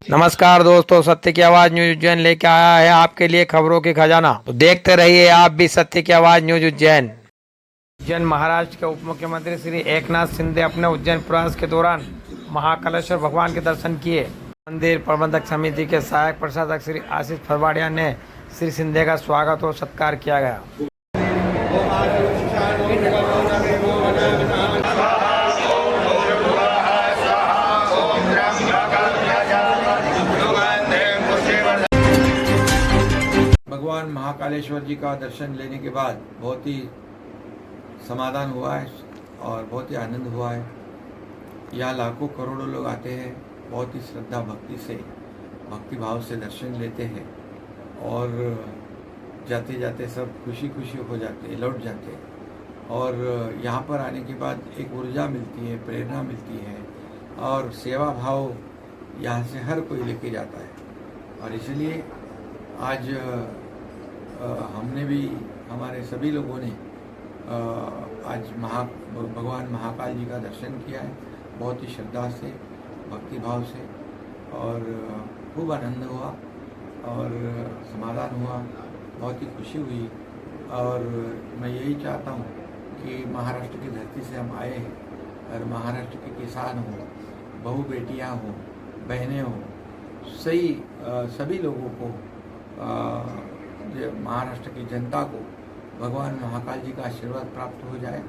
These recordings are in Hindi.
नमस्कार दोस्तों, सत्य की आवाज न्यूज उज्जैन लेके आया है आपके लिए खबरों की खजाना। तो देखते रहिए आप भी सत्य की आवाज न्यूज उज्जैन। उज्जैन महाराष्ट्र के उप मुख्यमंत्री श्री एकनाथ शिंदे अपने उज्जैन प्रवास के दौरान महाकालेश्वर भगवान के दर्शन किए। मंदिर प्रबंधक समिति के सहायक प्रशासक श्री आशीष फरवाड़िया ने श्री शिंदे का स्वागत और सत्कार किया गया। भगवान महाकालेश्वर जी का दर्शन लेने के बाद बहुत ही समाधान हुआ है और बहुत ही आनंद हुआ है। यहाँ लाखों करोड़ों लोग आते हैं, बहुत ही श्रद्धा भक्ति से, भक्ति भाव से दर्शन लेते हैं और जाते जाते सब खुशी खुशी हो जाते हैं, लौट जाते हैं। और यहाँ पर आने के बाद एक ऊर्जा मिलती है, प्रेरणा मिलती है और सेवा भाव यहाँ से हर कोई लेके जाता है। और इसलिए आज हमने भी, हमारे सभी लोगों ने आज भगवान महाकाल जी का दर्शन किया है, बहुत ही श्रद्धा से, भक्ति भाव से, और खूब आनंद हुआ और समाधान हुआ, बहुत ही खुशी हुई। और मैं यही चाहता हूँ कि महाराष्ट्र की धरती से हम आए हैं और महाराष्ट्र के किसान हों, बहू बेटियाँ हों, बहनें हों, सभी लोगों को, महाराष्ट्र की जनता को भगवान महाकाल जी का आशीर्वाद प्राप्त हो जाए,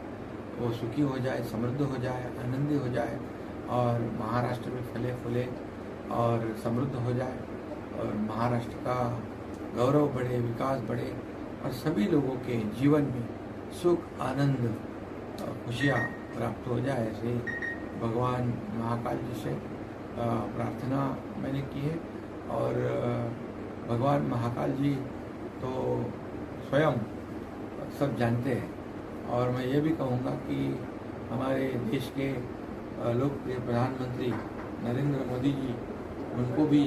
वो सुखी हो जाए, समृद्ध हो जाए, आनंदी हो जाए और महाराष्ट्र में फले फूले और समृद्ध हो जाए और महाराष्ट्र का गौरव बढ़े, विकास बढ़े और सभी लोगों के जीवन में सुख, आनंद, खुशियाँ प्राप्त हो जाए। ऐसे भगवान महाकाल जी से प्रार्थना मैंने की है। और भगवान महाकाल जी तो स्वयं सब जानते हैं। और मैं ये भी कहूँगा कि हमारे देश के लोकप्रिय प्रधानमंत्री नरेंद्र मोदी जी, उनको भी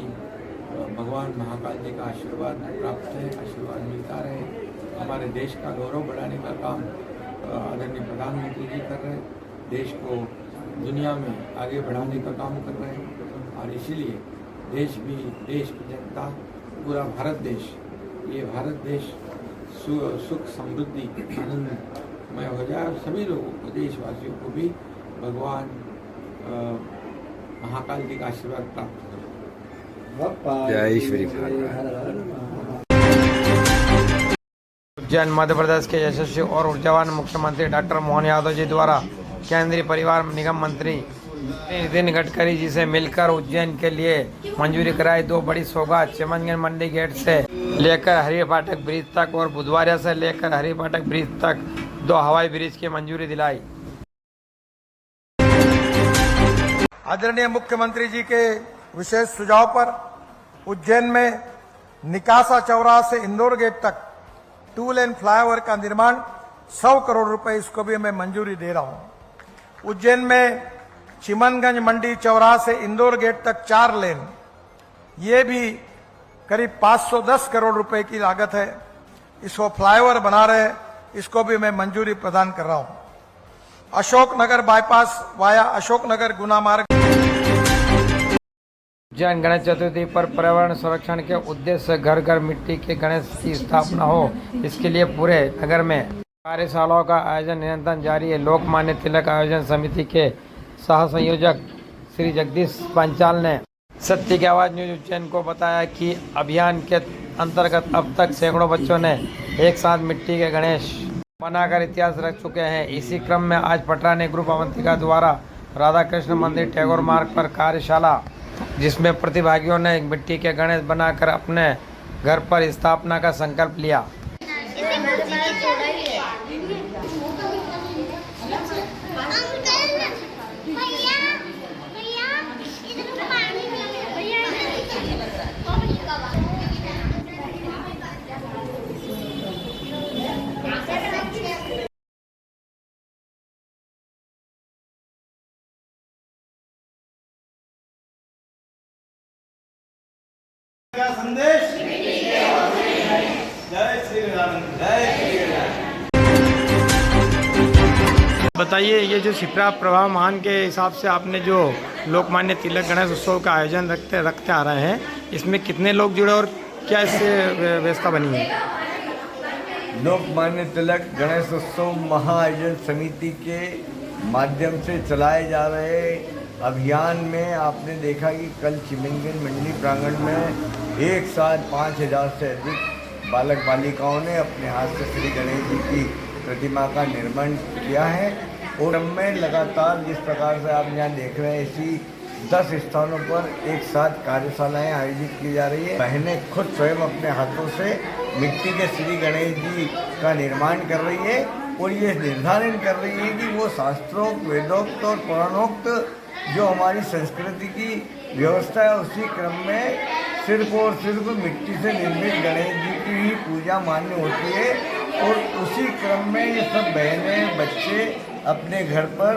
भगवान महाकाल जी का आशीर्वाद प्राप्त है, आशीर्वाद मिलता रहे। हमारे देश का गौरव बढ़ाने का काम आदरणीय प्रधानमंत्री जी कर रहे हैं, देश को दुनिया में आगे बढ़ाने का काम कर रहे हैं। और इसीलिए देश की जनता, पूरा भारत देश, ये भारत देश सुख, समृद्धि, आनंदमय हो जाए और सभी लोगों को, देशवासियों को भी भगवान महाकाल जी का आशीर्वाद प्राप्त हो। जय श्री उज्जैन मध्य प्रदेश के यशस्वी और ऊर्जावान मुख्यमंत्री डॉक्टर मोहन यादव जी द्वारा केंद्रीय परिवार निगम मंत्री नितिन गडकरी जी से मिलकर उज्जैन के लिए मंजूरी कराई 2 बड़ी सौगात। चमनगंज मंडी गेट से लेकर हरी फाटक ब्रिज तक और बुधवारिया से लेकर हरी फाटक ब्रिज तक 2 हवाई ब्रिज की मंजूरी दिलाई। आदरणीय मुख्यमंत्री जी के विशेष सुझाव पर उज्जैन में निकासा चौराहा से इंदौर गेट तक 2 लेन फ्लाईओवर का निर्माण 100 करोड़ रुपए, इसको भी मैं मंजूरी दे रहा हूं। उज्जैन में चिमनगंज मंडी चौराहा से इंदौर गेट तक 4 लेन, ये भी करीब 510 करोड़ रुपए की लागत है। इसको फ्लाईओवर बना रहे, इसको भी मैं मंजूरी प्रदान कर रहा हूं। अशोकनगर बाईपास वाया अशोकनगर गुना मार्ग। उज्जैन गणेश चतुर्थी पर पर्यावरण संरक्षण के उद्देश्य से घर घर मिट्टी के गणेश की स्थापना हो, इसके लिए पूरे नगर में कार्यशालाओं का आयोजन निरंतर जारी है। लोकमान्य तिलक आयोजन समिति के सह संयोजक श्री जगदीश पांचाल ने सत्य की आवाज न्यूज उज्जैन को बताया कि अभियान के अंतर्गत अब तक सैकड़ों बच्चों ने एक साथ मिट्टी के गणेश बनाकर इतिहास रच चुके हैं। इसी क्रम में आज पटरानी ग्रुप अवंतिका द्वारा राधा कृष्ण मंदिर टैगोर मार्ग पर कार्यशाला, जिसमें प्रतिभागियों ने मिट्टी के गणेश बनाकर अपने घर पर स्थापना का संकल्प लिया। क्या संदेश? जय श्री राम, जय श्री राम। बताइए, ये जो शिप्रा प्रवाह मान के हिसाब से आपने जो लोकमान्य तिलक गणेश उत्सव का आयोजन रखते आ रहे हैं, इसमें कितने लोग जुड़े और क्या इससे व्यवस्था बनी है? लोकमान्य तिलक गणेश उत्सव महाआयोजन समिति के माध्यम से चलाए जा रहे अभियान में आपने देखा कि कल चिमनगंज मंडी प्रांगण में एक साथ 5,000 से अधिक बालक बालिकाओं ने अपने हाथ से श्री गणेश जी की प्रतिमा का निर्माण किया है। और क्रम में लगातार जिस प्रकार से आप यहाँ देख रहे हैं, इसी 10 स्थानों पर एक साथ कार्यशालाएं आयोजित की जा रही है। बहनें खुद स्वयं अपने हाथों से मिट्टी के श्री गणेश जी का निर्माण कर रही है और ये निर्धारण कर रही है कि वो शास्त्रोक्त, वेदोक्त और पुराणोक्त जो हमारी संस्कृति की व्यवस्था है, उसी क्रम में सिर्फ और सिर्फ मिट्टी से निर्मित गणेश जी की ही पूजा मान्य होती है। और उसी क्रम में ये सब बहनें, बच्चे अपने घर पर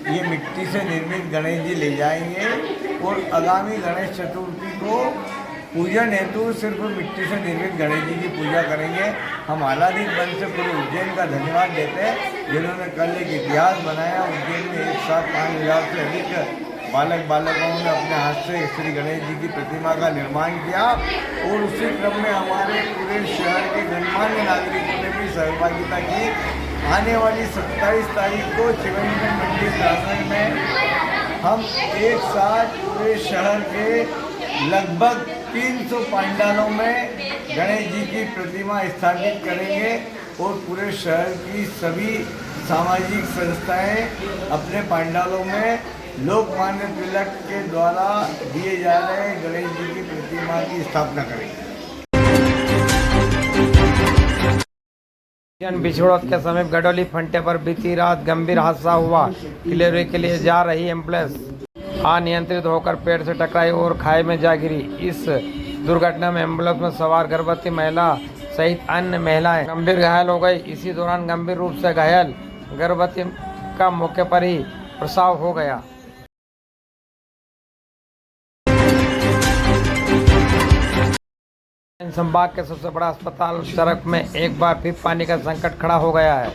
ये मिट्टी से निर्मित गणेश जी ले जाएंगे और आगामी गणेश चतुर्थी को पूजन हेतु सिर्फ मिट्टी से निर्मित गणेश जी की पूजा करेंगे। हम आह्लादित मन से पूरे उज्जैन का धन्यवाद देते हैं, जिन्होंने कल एक इतिहास बनाया। उज्जैन में एक साथ 5,000 से अधिक बालक बालिकाओं ने अपने हाथ से श्री गणेश जी की प्रतिमा का निर्माण किया और उसी क्रम में हमारे पूरे शहर के गणमान्य नागरिकों ने भी सहभागिता की। आने वाली 27 तारीख को चिमनगंज मंडी प्रांगण में हम एक साथ पूरे शहर के लगभग 300 पंडालों में गणेश जी की प्रतिमा स्थापित करेंगे और पूरे शहर की सभी सामाजिक संस्थाएं अपने पंडालों में लोकमान्य तिलक के द्वारा दिए जा रहे गणेश जी की प्रतिमा की स्थापना करेंगे। बिछोड़त के समीप गडोली फंटे पर बीती रात गंभीर हादसा हुआ। डिलीवरी के लिए जा रही एम्बुलेंस अनियंत्रित होकर पेड़ से टकराई और खाई में जा गिरी। इस दुर्घटना में एम्बुलेंस में सवार गर्भवती महिला सहित अन्य महिलाएं गंभीर घायल हो गई। इसी दौरान गंभीर रूप से घायल गर्भवती का मौके पर ही प्रसव हो गया। संभाग के सबसे बड़ा अस्पताल सड़क में एक बार फिर पानी का संकट खड़ा हो गया है।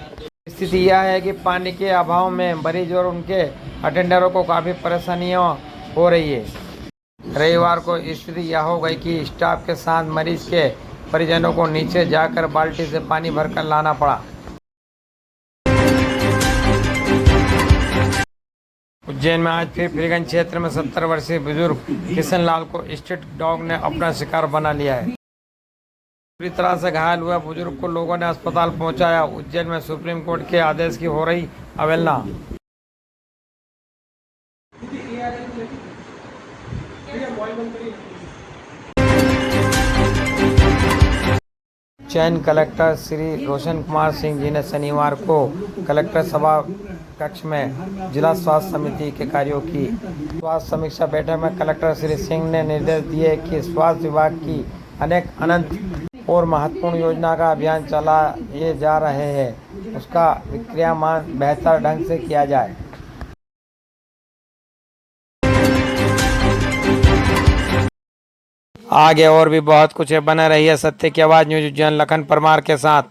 स्थिति यह है कि पानी के अभाव में मरीज और उनके अटेंडरों को काफ़ी परेशानियां हो रही है। रविवार को स्थिति यह हो गई कि स्टाफ के साथ मरीज के परिजनों को नीचे जाकर बाल्टी से पानी भरकर लाना पड़ा। उज्जैन में आज फिर फ्रीगंज क्षेत्र में 70 वर्षीय बुजुर्ग किशन लाल को स्ट्रीट डॉग ने अपना शिकार बना लिया है। पूरी तरह से घायल हुए बुजुर्ग को लोगों ने अस्पताल पहुंचाया। उज्जैन में सुप्रीम कोर्ट के आदेश की हो रही अवहेलना। चयन कलेक्टर श्री रोशन कुमार सिंह जी ने शनिवार को कलेक्टर सभा कक्ष में जिला स्वास्थ्य समिति के कार्यों की स्वास्थ्य समीक्षा बैठक में कलेक्टर श्री सिंह ने निर्देश दिए कि स्वास्थ्य विभाग की अनेक अनंत और महत्वपूर्ण योजना का अभियान चलाए जा रहे हैं, उसका क्रियान्वयन बेहतर ढंग से किया जाए। आगे और भी बहुत कुछ है, बना रही है सत्य की आवाज़ न्यूज़ उज्जैन लखन परमार के साथ।